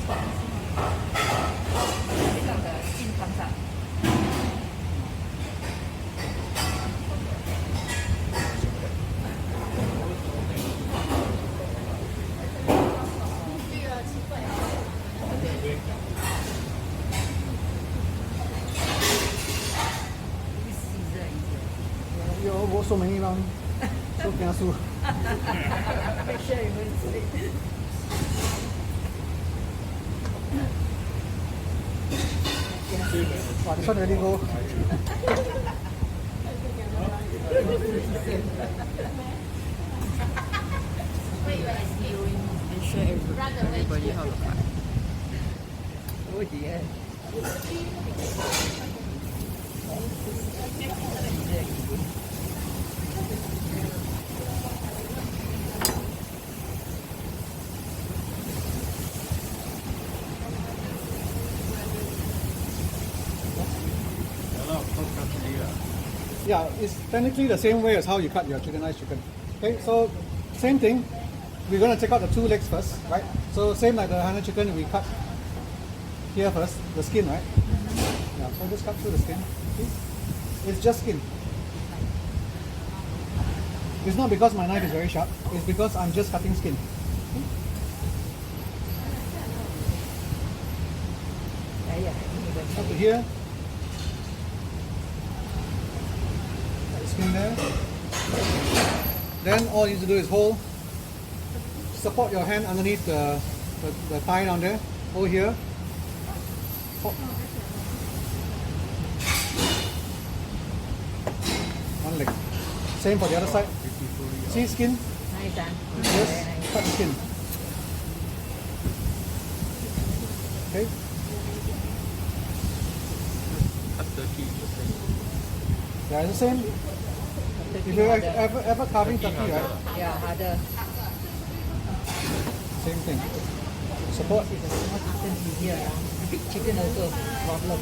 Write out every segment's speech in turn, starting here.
You walk so many rounds, so kiasu. Make sure you don't sleep. Wow, this one really go. And show everybody how to cut. Oh dear. Yeah, it's technically the same way as how you cut your chickenized chicken. Okay, so same thing. We're going to take out the two legs first, right? So same like the Hainan chicken, we cut here first, the skin, right? Yeah, so just cut through the skin. See? It's just skin. It's not because my knife is very sharp, it's because I'm just cutting skin. Up to here. Skin there. Then all you need to do is hold, support your hand underneath the thigh down there, hold here. One leg. Same for the other side. See skin? Nice, huh? Yes, cut the skin. Okay. Yeah, it's the same. If you're ever carving turkey, right? Yeah, harder. Same thing. Support. It's easier. Big chicken also problem.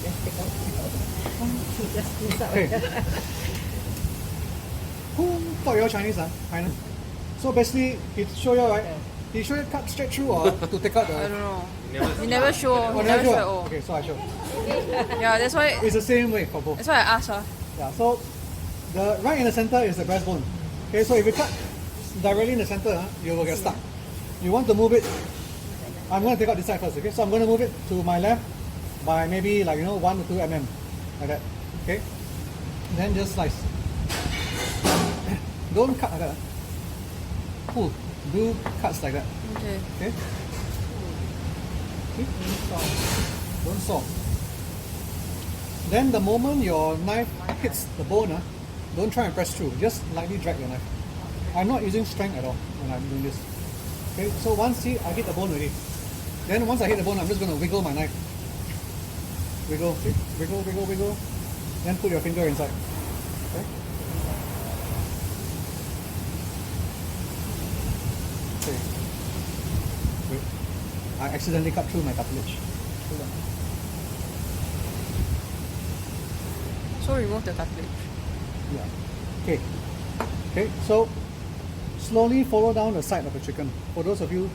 Just take out. Just squeeze out. Okay. Who taught you all Chinese? Hainan. So basically, he show you, right? He show you cut straight through or to take out the. I don't know. You never show. Oh, You never show? show. Oh. Okay, so I show. Yeah, that's why. It's the same way for both. That's why I asked her. Yeah, so the right in the center is the breastbone. Okay, so if you cut directly in the center, you will get stuck. You want to move it. I'm going to take out this side first. Okay, so I'm going to move it to my left by maybe 1 to 2 mm, like that. Okay, then just slice. Don't cut like that. Pull. Do cuts like that. Okay. Okay. See? Don't saw. Then the moment your knife hits the bone, don't try and press through. Just lightly drag your knife. I'm not using strength at all when I'm doing this. Okay, so once I hit the bone already. Then once I hit the bone, I'm just going to wiggle my knife. Wiggle, see? Wiggle, wiggle, wiggle. Then put your finger inside. Okay? Okay. Wait. I accidentally cut through my cartilage. Hold on. So remove the cartilage. Yeah. Okay. Okay, so slowly follow down the side of the chicken. For those of you,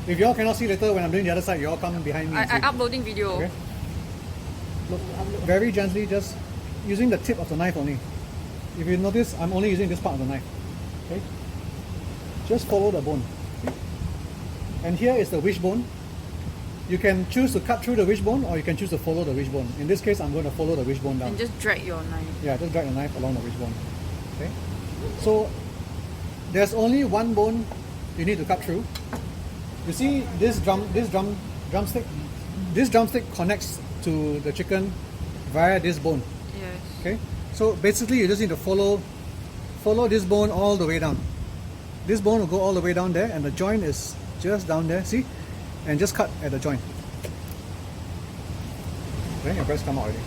if you all cannot see later when I'm doing the other side, you all come behind me. I and see. uploading video. Okay. Look, very gently, just using the tip of the knife only. If you notice, I'm only using this part of the knife. Okay. Just follow the bone. Okay? And here is the wishbone. You can choose to cut through the wishbone or you can choose to follow the wishbone. In this case, I'm going to follow the wishbone down. And just drag your knife. Yeah, just drag the knife along the wishbone. Okay. So there's only one bone you need to cut through. You see this drumstick? This drumstick connects to the chicken via this bone. Yes. Okay. So basically, you just need to follow this bone all the way down. This bone will go all the way down there, and the joint is just down there. See, and just cut at the joint. Then your breast come out already.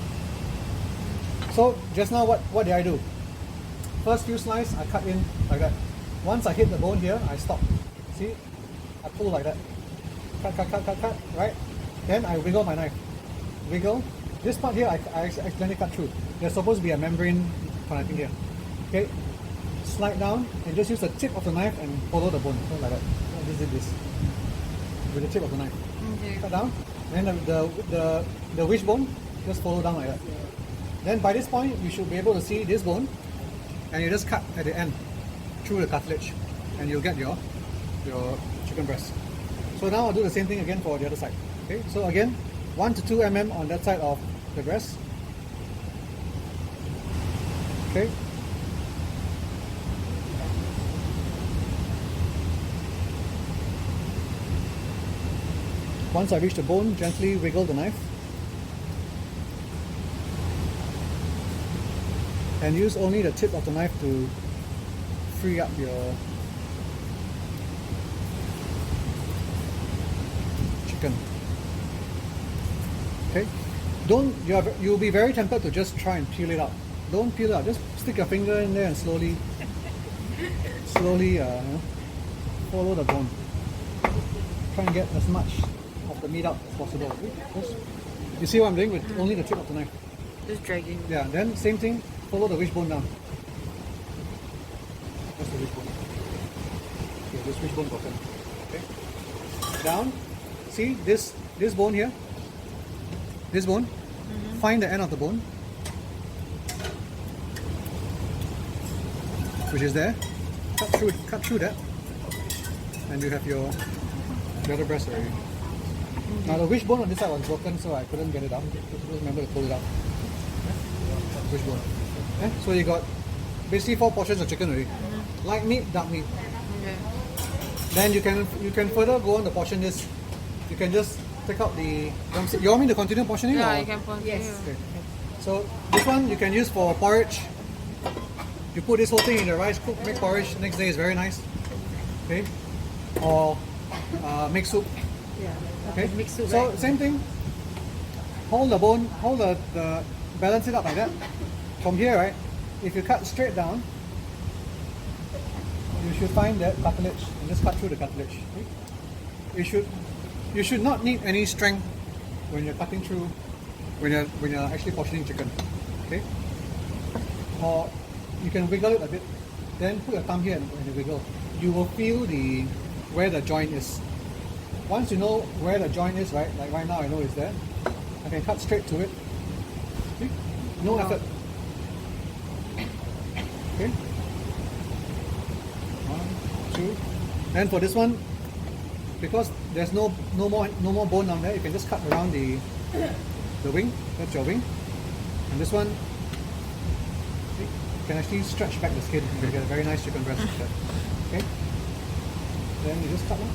So just now, what did I do? First few slices, I cut in like that. Once I hit the bone here, I stop. See, I pull like that. Cut, right? Then I wiggle my knife. Wiggle. This part here, I accidentally cut through. There's supposed to be a membrane connecting here. Okay. slide down and just use the tip of the knife and follow the bone. So like that. I just did this with the tip of the knife. Okay. Cut down, then the wishbone just follow down like that. Then by this point you should be able to see this bone, and you just cut at the end through the cartilage, and you'll get your chicken breast. So now I'll do the same thing again for the other side. Okay, so again 1 to 2 mm on that side of the breast. Okay. Once I reach the bone, gently wiggle the knife and use only the tip of the knife to free up your chicken. Okay, you'll be very tempted to just try and peel it out. Don't peel it out. Just stick your finger in there and slowly, follow the bone. Try and get as much of the meat out as possible. You see what I'm doing with only the tip of the knife? Just dragging. Yeah. Then same thing. Follow the wishbone down. That's the wishbone. Okay, this wishbone broken. Okay. Down. See this bone here. This bone. Find the end of the bone, which is there. Cut through that, and you have your other breast already. Now the wishbone on this side was broken, so I couldn't get it out. Just remember to pull it out. Wishbone. Okay? So you got basically 4 portions of chicken already. Light meat, dark meat. Okay. Then you can further go on the portion this. You can just take out the drumstick. You want me to continue portioning? Yeah, or? you can continue. Yes. Okay. So this one you can use for porridge. You put this whole thing in the rice, cook, make porridge. Next day is very nice. Okay. Or make soup. Yeah. Okay. Mix soup, So right? same thing. Hold the bone. Hold the balance it up like that. From here, right? If you cut straight down, you should find that cartilage and just cut through the cartilage. Okay? You should not need any strength when you're cutting through, when you're actually portioning chicken. Okay? Or you can wiggle it a bit, then put your thumb here and you wiggle. You will feel where the joint is. Once you know where the joint is, right? Like right now I know it's there. I can cut straight to it. See? No effort. Okay? 1, 2. And for this one, because there's no more bone down there, you can just cut around the wing. That's your wing. And this one, see, you can actually stretch back the skin and you get a very nice chicken breast. Like that. Okay? Then you just cut one.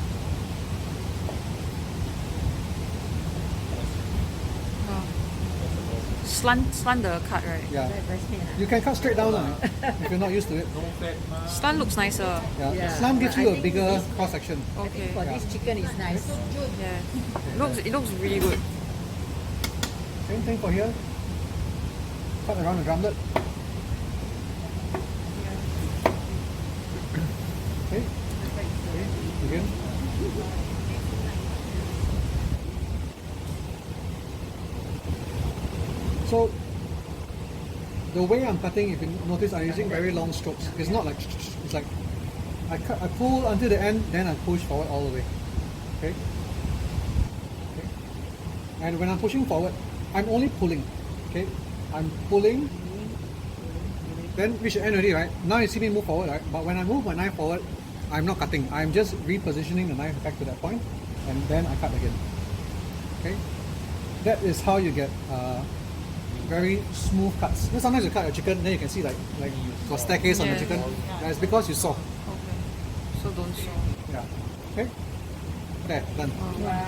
Slant the cut, right? Yeah. That breast meat, You can cut straight down if you're not used to it. Slant looks nicer. Yeah. Yeah. Slant gives But you I a think bigger this- cross section. I think Okay. for Yeah. this chicken is nice. Yeah. It looks really good. Same thing for here. Cut around the drumlet. Okay. Again. So the way I'm cutting, if you notice, I'm using very long strokes. It's not like it's like I pull until the end, then I push forward all the way. Okay. Okay. And when I'm pushing forward, I'm only pulling. Okay. I'm pulling. Then reach the end already, right? Now you see me move forward, right? But when I move my knife forward, I'm not cutting. I'm just repositioning the knife back to that point, and then I cut again. Okay. That is how you get very smooth cuts. You know, sometimes you cut your chicken, then you can see like got staircase on the Yeah. chicken. Yeah, it's because you saw. Okay. So don't saw. Yeah. Okay. There, done. Wow. Okay.